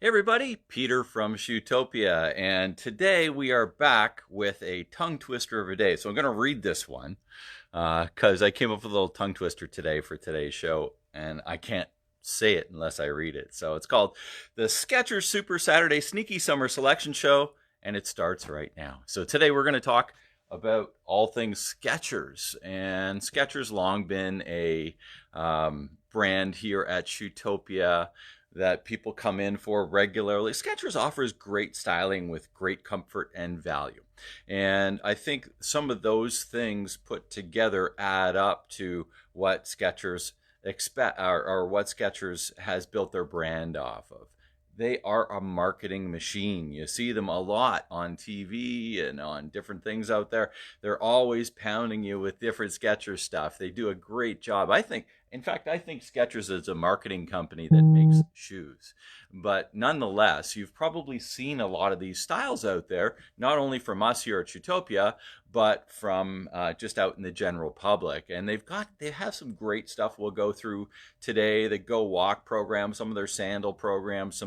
Hey everybody, Peter from Shoetopia, and today we are back with a tongue twister of a day. So I'm going to read this one because I came up with a little tongue twister today for today's show, and I can't say it unless I read it. So it's called the Skechers Super Saturday Sneaky Summer Selection Show, and it starts right now. So today we're going to talk about all things Skechers, and Skechers long been a brand here at Shoetopia that people come in for regularly. Skechers offers great styling with great comfort and value. And I think some of those things put together add up to what Skechers expect or what Skechers has built their brand off of. They are a marketing machine. You see them a lot on TV and on different things out there. They're always pounding you with different Skechers stuff. They do a great job. I think Skechers is a marketing company that makes shoes. But nonetheless, you've probably seen a lot of these styles out there, not only from us here at Shootopia, but from just out in the general public. And they have some great stuff we'll go through today. The Go Walk program, some of their sandal programs,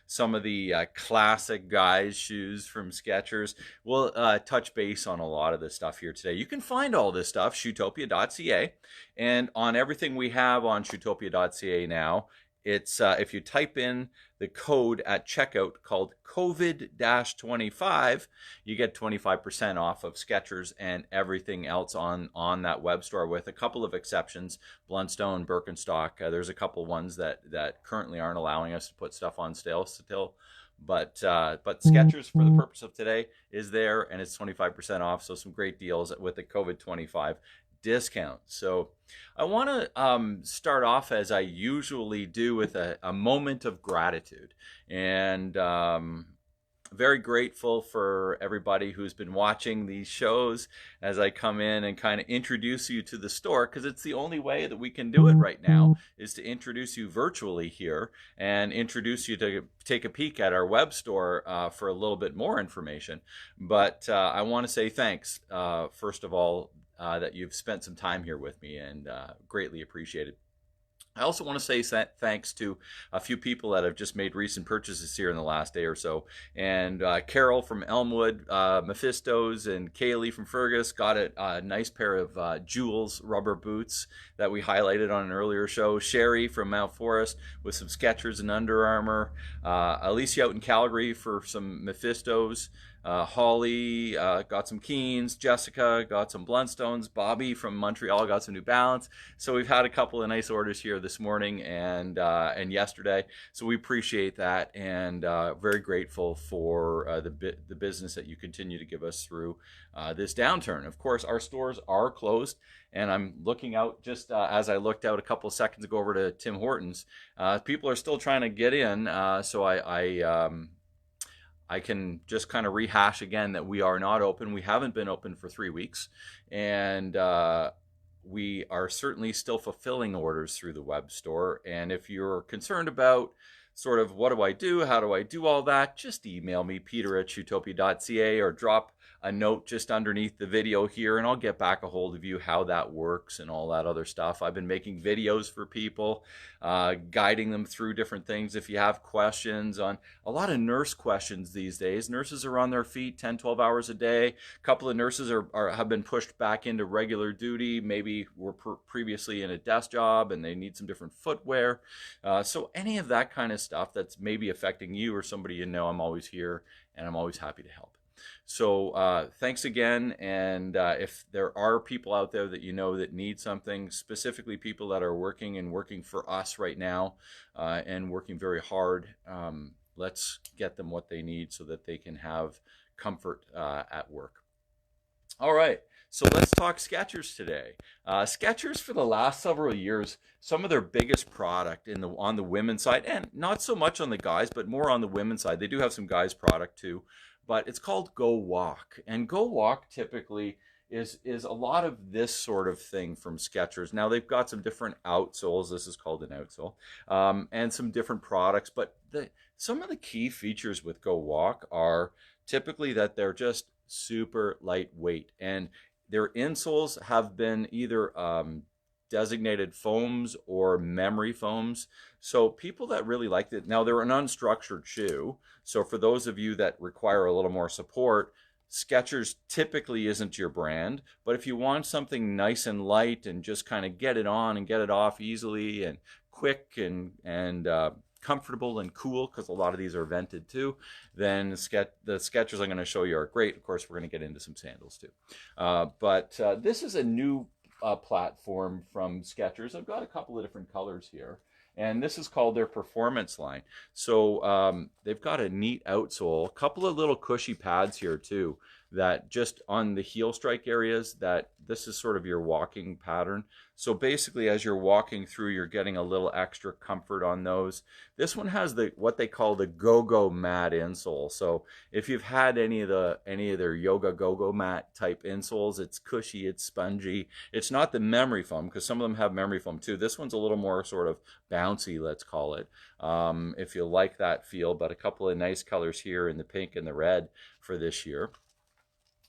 some of the classic guys shoes from Skechers. We'll touch base on a lot of this stuff here today. You can find all this stuff, shootopia.ca, and on everything we have on shootopia.ca now, it's if you type in the code at checkout called COVID-25, you get 25% off of Skechers and everything else on that web store, with a couple of exceptions. Blundstone, Birkenstock, there's a couple ones that currently aren't allowing us to put stuff on sale still. But Skechers, for the purpose of today, is there, and it's 25% off. So some great deals with the COVID-25 discount. So I want to start off, as I usually do, with a moment of gratitude. And very grateful for everybody who's been watching these shows as I come in and kind of introduce you to the store, because it's the only way that we can do it right now, is to introduce you virtually here and introduce you to take a peek at our web store for a little bit more information. But I want to say thanks, first of all, that you've spent some time here with me, and greatly appreciated. I also want to say thanks to a few people that have just made recent purchases here in the last day or so. And Carol from Elmwood, Mephistos, and Kaylee from Fergus got a nice pair of Jules rubber boots that we highlighted on an earlier show. Sherry from Mount Forest with some Skechers and Under Armour. Alicia out in Calgary for some Mephistos. Holly got some Keens. Jessica got some Blundstones. Bobby from Montreal got some New Balance. So we've had a couple of nice orders here this morning and yesterday. So we appreciate that, and very grateful for the business that you continue to give us through this downturn. Of course, our stores are closed, and I'm looking out just as I looked out a couple of seconds ago over to Tim Hortons. People are still trying to get in, so I can just kind of rehash again that we are not open. We haven't been open for 3 weeks, and we are certainly still fulfilling orders through the web store. And if you're concerned about sort of what do I do, how do I do all that, just email me, peter@shootopia.ca, or drop a note just underneath the video here, and I'll get back a hold of you how that works and all that other stuff. I've been making videos for people, guiding them through different things. If you have questions on a lot of nurse questions these days, nurses are on their feet 10, 12 hours a day. A couple of nurses have been pushed back into regular duty, maybe were previously in a desk job and they need some different footwear. So any of that kind of stuff that's maybe affecting you or somebody you know, I'm always here and I'm always happy to help. So thanks again, and if there are people out there that you know that need something, specifically people that are working for us right now and working very hard, let's get them what they need so that they can have comfort at work. All right, so let's talk Skechers today. Skechers, for the last several years, some of their biggest product on the women's side, and not so much on the guys, but more on the women's side. They do have some guys product too, but it's called Go Walk. And Go Walk typically is a lot of this sort of thing from Skechers. Now they've got some different outsoles. This is called an outsole, and some different products. But some of the key features with Go Walk are typically that they're just super lightweight, and their insoles have been either designated foams or memory foams. So people that really liked it, now they're an unstructured shoe. So for those of you that require a little more support, Skechers typically isn't your brand, but if you want something nice and light and just kind of get it on and get it off easily and quick and comfortable and cool, because a lot of these are vented too, then the Skechers I'm going to show you are great. Of course, we're going to get into some sandals too. But this is a new platform from Skechers. I've got a couple of different colors here. And this is called their performance line. So they've got a neat outsole, a couple of little cushy pads here too, that just on the heel strike areas, that this is sort of your walking pattern. So basically as you're walking through, you're getting a little extra comfort on those. This one has the what they call the go-go mat insole. So if you've had any of their yoga go-go mat type insoles, it's cushy, it's spongy. It's not the memory foam, because some of them have memory foam too. This one's a little more sort of bouncy, let's call it, if you like that feel. But a couple of nice colors here in the pink and the red for this year.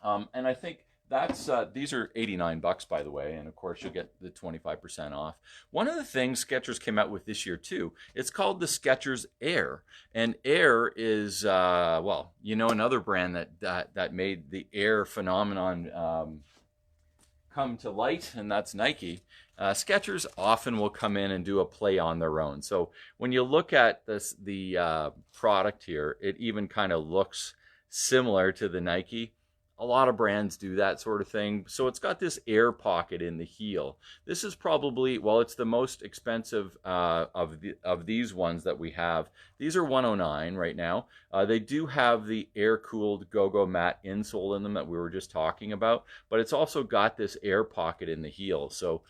And I think that's these are $89, by the way, and of course you'll get the 25% off. One of the things Skechers came out with this year too, it's called the Skechers Air, and Air is well, you know, another brand that made the Air phenomenon come to light, and that's Nike. Skechers often will come in and do a play on their own. So when you look at the product here, it even kind of looks similar to the Nike. A lot of brands do that sort of thing. So it's got this air pocket in the heel. This is probably, well, it's the most expensive of these ones that we have. These are $109 right now. They do have the air-cooled go-go mat insole in them that we were just talking about, but it's also got this air pocket in the heel. So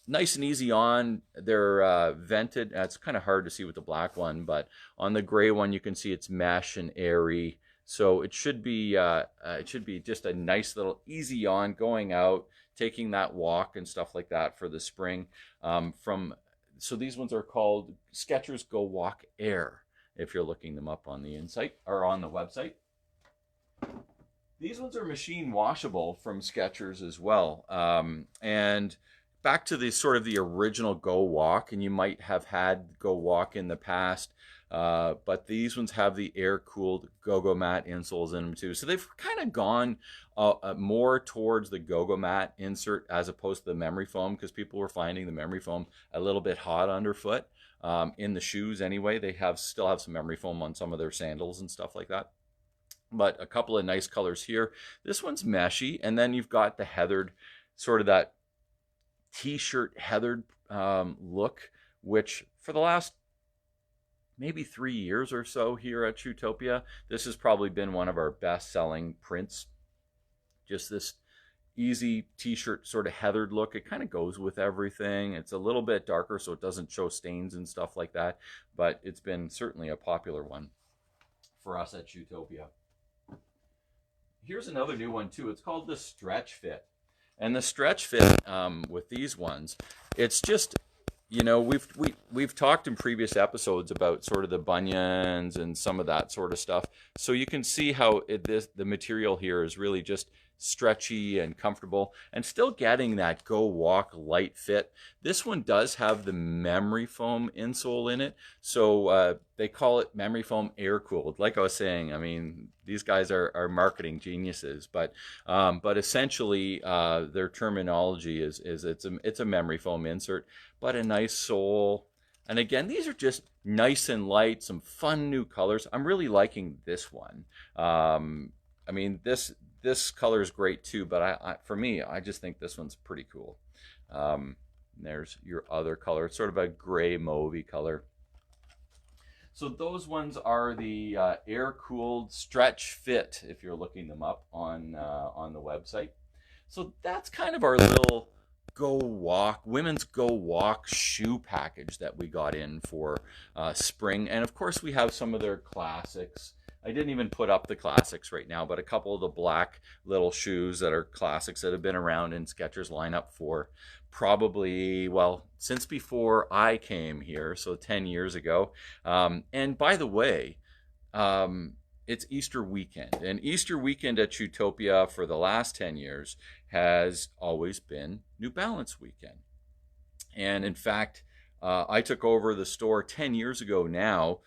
nice and easy on. They're vented. It's kind of hard to see with the black one, but on the gray one you can see it's mesh and airy. So it should be just a nice little easy on going out, taking that walk and stuff like that for the spring. So these ones are called Skechers Go Walk Air, if you're looking them up on the insight or on the website. These ones are machine washable from Skechers as well. And back to the sort of the original Go Walk, and you might have had Go Walk in the past. But these ones have the air-cooled go-go mat insoles in them too. So they've kind of gone more towards the go-go mat insert as opposed to the memory foam, because people were finding the memory foam a little bit hot underfoot. In the shoes anyway, they still have some memory foam on some of their sandals and stuff like that. But a couple of nice colors here. This one's meshy, and then you've got the heathered, sort of that t-shirt heathered look, which for the last maybe 3 years or so here at Shoetopia, this has probably been one of our best-selling prints. Just this easy t-shirt sort of heathered look. It kind of goes with everything. It's a little bit darker so it doesn't show stains and stuff like that, but it's been certainly a popular one for us at Shoetopia. Here's another new one too. It's called the Stretch Fit. And the Stretch Fit with these ones, it's just, you know, we've talked in previous episodes about sort of the bunions and some of that sort of stuff. So you can see how the material here is really just stretchy and comfortable and still getting that Go Walk light fit. This one does have the memory foam insole in it. So they call it memory foam air cooled. Like I was saying, I mean, these guys are marketing geniuses, but essentially their terminology is it's a memory foam insert, but a nice sole. And again, these are just nice and light, some fun new colors. I'm really liking this one. I mean, this color is great too, but for me, I just think this one's pretty cool. There's your other color. It's sort of a gray mauvey color. So those ones are the air-cooled Stretch Fit, if you're looking them up on the website. So that's kind of our little women's Go Walk shoe package that we got in for spring. And of course we have some of their classics. I didn't even put up the classics right now, but a couple of the black little shoes that are classics that have been around in Skechers lineup for probably, well, since before I came here, so 10 years ago. And by the way, it's Easter weekend, and Easter weekend at Shoetopia for the last 10 years has always been New Balance weekend. And in fact, I took over the store 10 years ago now,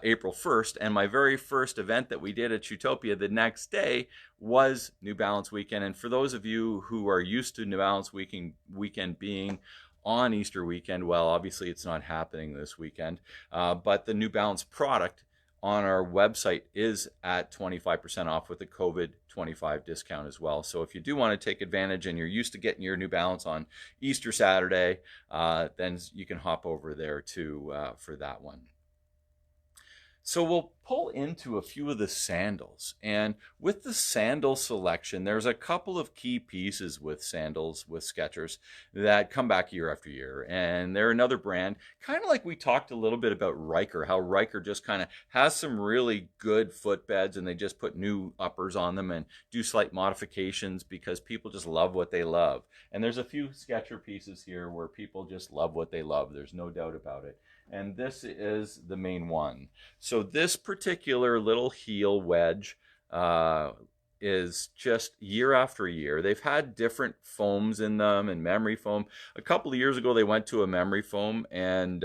April 1st, and my very first event that we did at Utopia the next day was New Balance weekend. And for those of you who are used to New Balance weekend being on Easter weekend, well, obviously it's not happening this weekend, but the New Balance product on our website is at 25% off with a COVID 25 discount as well. So if you do want to take advantage and you're used to getting your New Balance on Easter Saturday, then you can hop over there too for that one. So we'll pull into a few of the sandals. And with the sandal selection, there's a couple of key pieces with sandals with Skechers that come back year after year. And they're another brand, kind of like we talked a little bit about Riker, how Riker just kind of has some really good footbeds and they just put new uppers on them and do slight modifications because people just love what they love. And there's a few Skecher pieces here where people just love what they love. There's no doubt about it. And this is the main one. So this particular little heel wedge is just year after year. They've had different foams in them and memory foam. A couple of years ago, they went to a memory foam and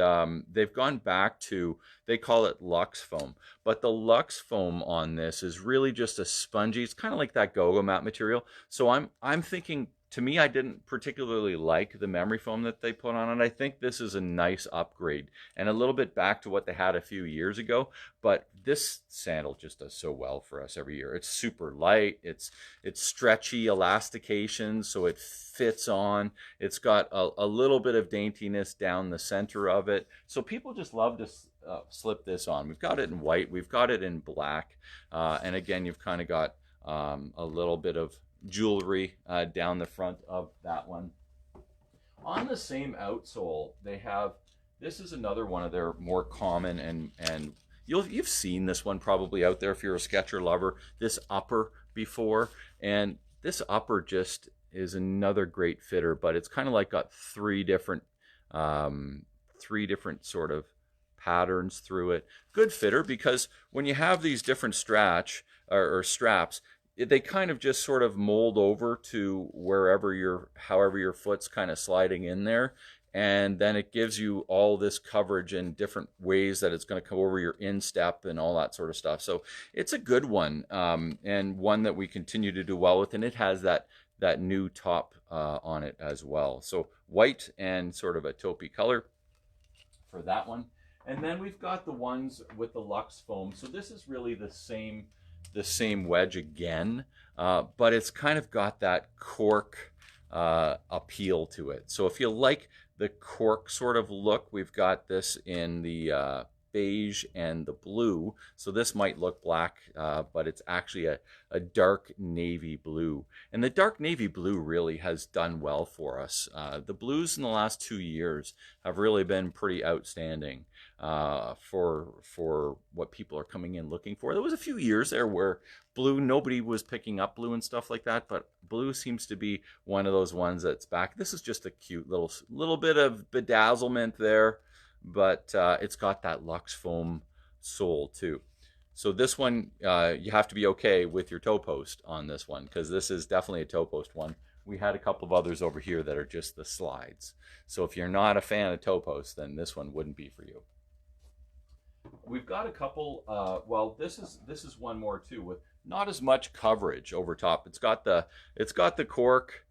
they've gone back to, they call it Luxe foam. But the Luxe foam on this is really just a spongy, it's kind of like that Go-Go mat material. So I'm thinking, to me, I didn't particularly like the memory foam that they put on it. I think this is a nice upgrade and a little bit back to what they had a few years ago. But this sandal just does so well for us every year. It's super light. It's stretchy elastication, so it fits on. It's got a little bit of daintiness down the center of it. So people just love to slip this on. We've got it in white. We've got it in black. And again, you've kind of got a little bit of jewelry down the front of that one. On the same outsole, they have, this is another one of their more common and you've seen this one probably out there if you're a Skecher lover, this upper before, and this upper just is another great fitter, but it's kind of like got three different sort of patterns through it. Good fitter because when you have these different straps, they kind of just sort of mold over to however your foot's kind of sliding in there. And then it gives you all this coverage in different ways that it's going to come over your instep and all that sort of stuff. So it's a good one and one that we continue to do well with. And it has that new top on it as well. So white and sort of a taupey color for that one. And then we've got the ones with the Luxe foam. So this is really the same wedge again, but it's kind of got that cork appeal to it. So if you like the cork sort of look, we've got this in the beige and the blue. So this might look black, but it's actually a dark navy blue. And the dark navy blue really has done well for us. The blues in the last 2 years have really been pretty outstanding for what people are coming in looking for. There was a few years there where blue, nobody was picking up blue and stuff like that, but blue seems to be one of those ones that's back. This is just a cute little bit of bedazzlement there, but it's got that Luxe foam sole too. So this one, you have to be okay with your toe post on this one because this is definitely a toe post one. We had a couple of others over here that are just the slides. So if you're not a fan of toe posts, then this one wouldn't be for you. We've got a couple, well, this is one more too with not as much coverage over top. It's got the cork,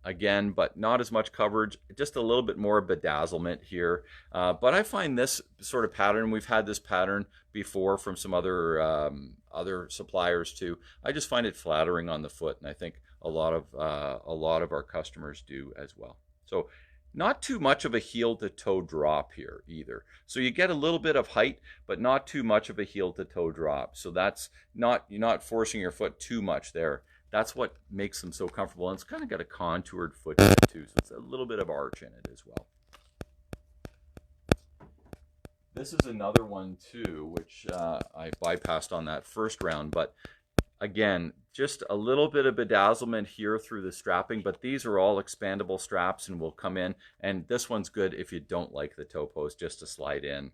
again, but not as much coverage, just a little bit more bedazzlement here. But I find this sort of pattern, we've had this pattern before from some other suppliers too. I just find it flattering on the foot, and I think a lot of our customers do as well. So not too much of a heel to toe drop here either. So you get a little bit of height, but not too much of a heel to toe drop. So that's not, you're not forcing your foot too much there. That's what makes them so comfortable. And it's kind of got a contoured foot too, so it's a little bit of arch in it as well. This is another one too, which I bypassed on that first round, but again, just a little bit of bedazzlement here through the strapping, but these are all expandable straps and will come in. And this one's good if you don't like the toe post, just to slide in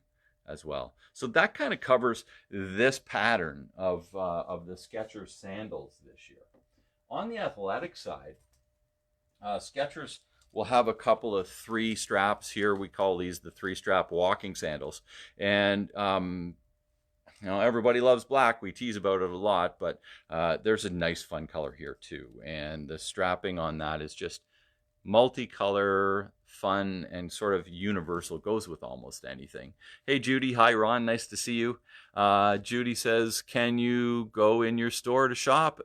as well. So that kind of covers this pattern of the Skechers sandals this year. On the athletic side, Skechers we'll have a couple of 3 straps here. We call these the 3-strap walking sandals. And you know, everybody loves black. We tease about it a lot, but there's a nice fun color here too. And the strapping on that is just multicolor, fun, and sort of universal. Goes with almost anything. Hey, Judy. Hi, Ron. Nice to see you. Judy says, can you go in your store to shop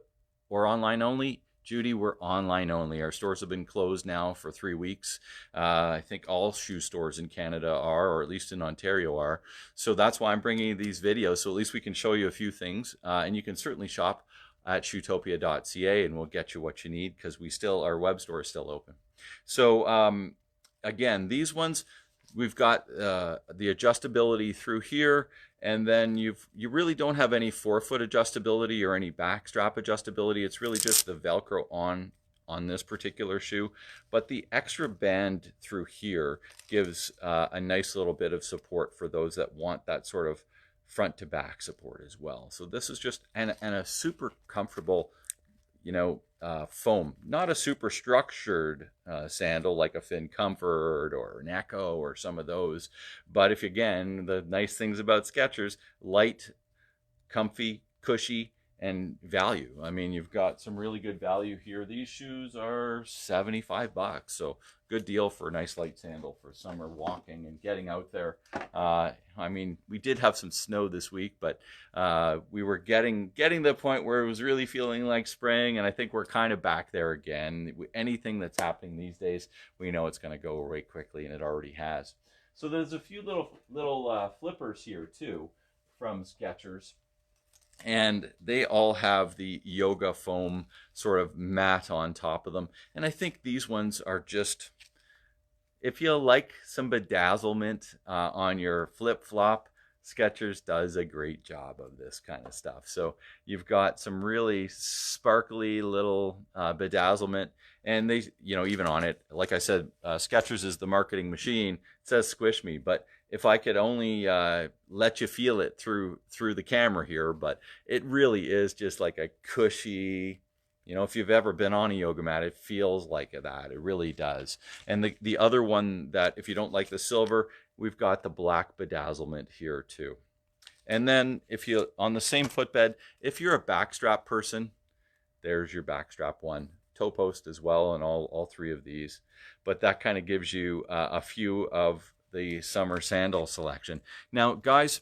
or online only? Judy, we're online only. Our stores have been closed now for 3 weeks. I think all shoe stores in Canada are, or at least in Ontario are. So that's why I'm bringing you these videos. So at least we can show you a few things. And you can certainly shop at shoetopia.ca and we'll get you what you need, because our web store is still open. So again, these ones, we've got the adjustability through here, and then you really don't have any forefoot adjustability or any back strap adjustability. It's really just the Velcro on this particular shoe, but the extra band through here gives a nice little bit of support for those that want that sort of front to back support as well. So this is just and a super comfortable, you know, foam, not a super structured sandal like a Fin Comfort or an Echo or some of those. But if, again, the nice things about Skechers, light, comfy, cushy, and value. I mean, you've got some really good value here. These shoes are $75, so good deal for a nice light sandal for summer walking and getting out there. I mean, we did have some snow this week, but we were getting to the point where it was really feeling like spring, and I think we're kind of back there again. Anything that's happening these days, we know it's going to go away quickly, and it already has. So there's a few little flippers here too from Skechers. And they all have the yoga foam sort of mat on top of them. And I think these ones are just, if you like some bedazzlement on your flip-flop, Skechers does a great job of this kind of stuff. So you've got some really sparkly little bedazzlement. And they, you know, even on it, like I said, Skechers is the marketing machine. It says squish me, but if I could only let you feel it through the camera here, but it really is just like a cushy, you know, if you've ever been on a yoga mat, it feels like that. It really does. And the other one that, if you don't like the silver, we've got the black bedazzlement here too. And then if you, on the same footbed, if you're a backstrap person, there's your backstrap one. Toe post as well, and all 3 of these. But that kind of gives you a few of the summer sandal selection. Now, guys,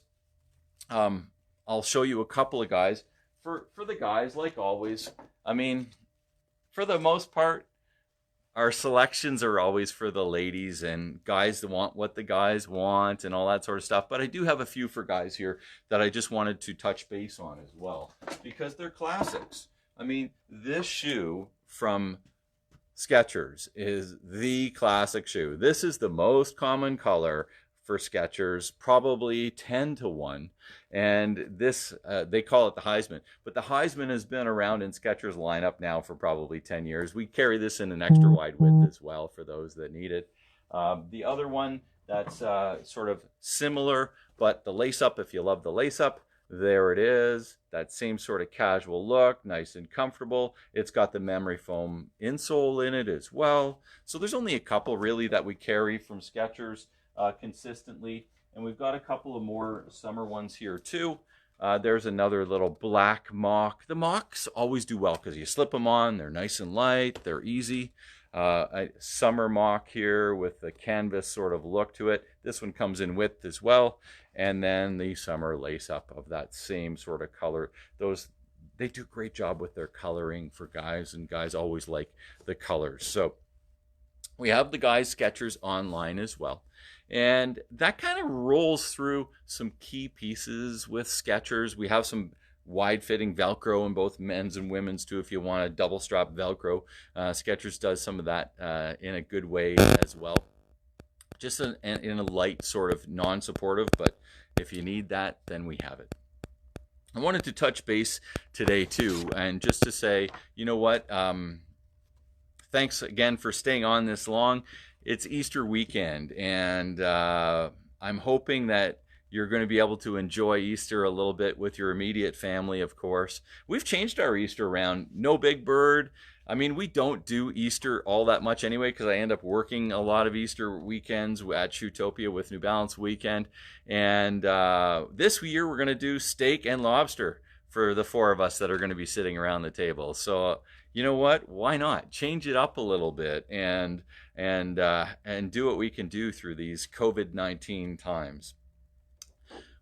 I'll show you a couple of guys. For the guys, like always, I mean, for the most part, our selections are always for the ladies, and guys that want what the guys want and all that sort of stuff. But I do have a few for guys here that I just wanted to touch base on as well, because they're classics. I mean, this shoe from Skechers is the classic shoe. This is the most common color for Skechers, probably 10-1. And this, they call it the Heisman. But the Heisman has been around in Skechers lineup now for probably 10 years. We carry this in an extra wide width as well for those that need it. The other one that's sort of similar, but the lace up, if you love the lace up, there it is. That same sort of casual look, nice and comfortable. It's got the memory foam insole in it as well. So there's only a couple really that we carry from Skechers consistently. And we've got a couple of more summer ones here too. There's another little black mock. The mocks always do well because you slip them on. They're nice and light. They're easy. A summer mock here with the canvas sort of look to it. This one comes in width as well. And then the summer lace up of that same sort of color. Those, they do a great job with their coloring for guys, and guys always like the colors. So we have the guys Skechers online as well. And that kind of rolls through some key pieces with Skechers. We have some wide-fitting Velcro in both men's and women's too, if you want a double strap Velcro. Skechers does some of that in a good way as well. Just in a light sort of non-supportive, but if you need that, then we have it. I wanted to touch base today too, and just to say, you know what, thanks again for staying on this long. It's Easter weekend, and I'm hoping that You're going to be able to enjoy Easter a little bit with your immediate family, of course. We've changed our Easter around. No Big Bird. I mean, we don't do Easter all that much anyway because I end up working a lot of Easter weekends at Shootopia with New Balance Weekend. And this year we're going to do steak and lobster for the four of us that are going to be sitting around the table. So you know what? Why not change it up a little bit and do what we can do through these COVID-19 times.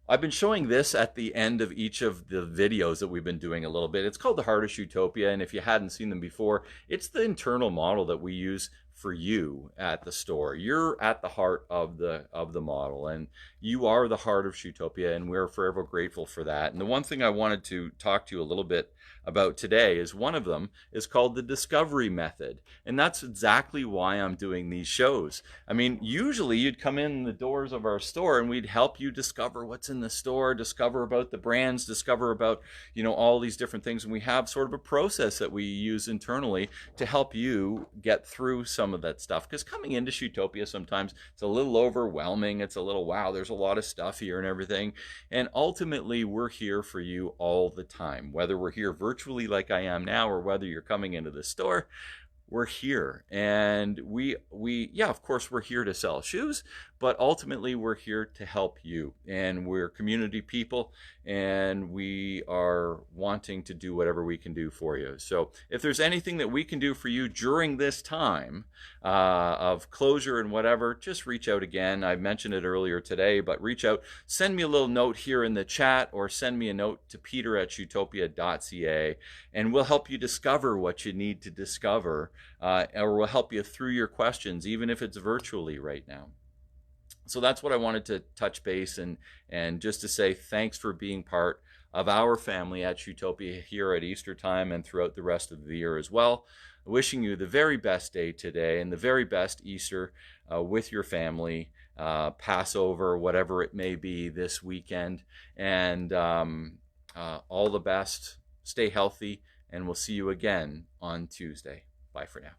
I've been showing this at the end of each of the videos that we've been doing a little bit. It's called the Heart of Shootopia, and if you hadn't seen them before, it's the internal model that we use for you at the store. You're at the heart of the model, and you are the heart of Shootopia, and we're forever grateful for that. And the one thing I wanted to talk to you a little bit about today is one of them is called the discovery method, and that's exactly why I'm doing these shows. I mean, usually you'd come in the doors of our store and we'd help you discover what's in the store, discover about the brands, discover about, you know, all these different things, and we have sort of a process that we use internally to help you get through some of that stuff, because coming into Shootopia sometimes it's a little overwhelming. It's a little, wow, there's a lot of stuff here and everything, and ultimately we're here for you all the time, whether we're here virtually like I am now or whether you're coming into the store. We're here, and we yeah, of course we're here to sell shoes, but ultimately we're here to help you, and we're community people, and we are wanting to do whatever we can do for you. So if there's anything that we can do for you during this time of closure and whatever, just reach out again. I mentioned it earlier today, but reach out, send me a little note here in the chat, or send me a note to peter@shootopia.ca, and we'll help you discover what you need to discover, or we'll help you through your questions, even if it's virtually right now. So that's what I wanted to touch base and just to say thanks for being part of our family at Shootopia here at Easter time and throughout the rest of the year as well. Wishing you the very best day today and the very best Easter with your family, Passover, whatever it may be this weekend, and all the best. Stay healthy, and we'll see you again on Tuesday. Bye for now.